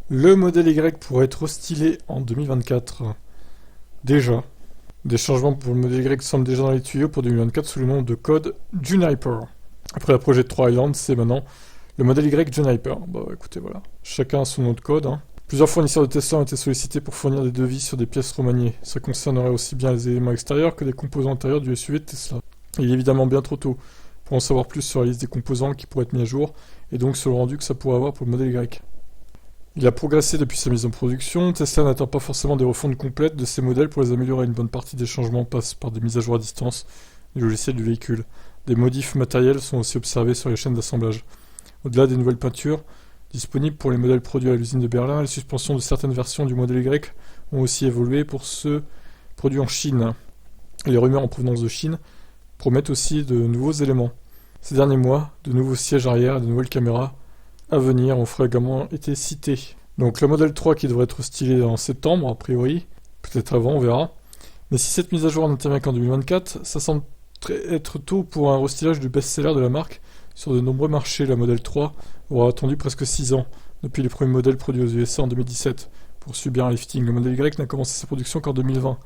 Le modèle Y pourrait être hostile en 2024. Déjà. Des changements pour le modèle Y semblent déjà dans les tuyaux pour 2024 sous le nom de code Juniper. Après la projet 3 Island, c'est maintenant le modèle Y Juniper. Bah écoutez, voilà. Chacun a son nom de code. Plusieurs fournisseurs de Tesla ont été sollicités pour fournir des devis sur des pièces remaniées. Ça concernerait aussi bien les éléments extérieurs que les composants intérieurs du SUV de Tesla. Il est évidemment bien trop tôt pour en savoir plus sur la liste des composants qui pourraient être mis à jour, et donc sur le rendu que ça pourrait avoir pour le modèle Y. Il a progressé depuis sa mise en production. Tesla n'attend pas forcément des refontes complètes de ses modèles pour les améliorer. Une bonne partie des changements passe par des mises à jour à distance du logiciel du véhicule. Des modifs matériels sont aussi observés sur les chaînes d'assemblage. Au-delà des nouvelles peintures disponibles pour les modèles produits à l'usine de Berlin, les suspensions de certaines versions du modèle Y ont aussi évolué pour ceux produits en Chine. Les rumeurs en provenance de Chine promettent aussi de nouveaux éléments. Ces derniers mois, de nouveaux sièges arrière et de nouvelles caméras à venir ont fréquemment été cités. Donc le modèle 3 qui devrait être stylé en septembre, a priori, peut-être avant, on verra. Mais si cette mise à jour n'intervient qu'en 2024, ça semble être tôt pour un restylage du best-seller de la marque. Sur de nombreux marchés, la modèle 3 aura attendu presque 6 ans, depuis les premiers modèles produits aux USA en 2017, pour subir un lifting. Le modèle Y n'a commencé sa production qu'en 2020.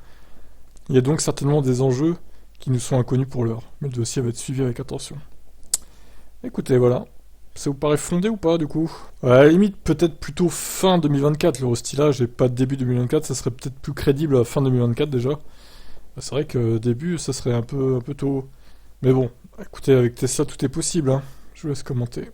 Il y a donc certainement des enjeux qui nous sont inconnus pour l'heure, mais le dossier va être suivi avec attention. Écoutez, voilà. Ça vous paraît fondé ou pas, du coup? À la limite, peut-être plutôt fin 2024, le restylage, et pas début 2024, ça serait peut-être plus crédible à fin 2024 déjà. Bah, c'est vrai que début, ça serait un peu tôt. Mais bon, écoutez, avec Tesla, tout est possible, hein. Je vous laisse commenter.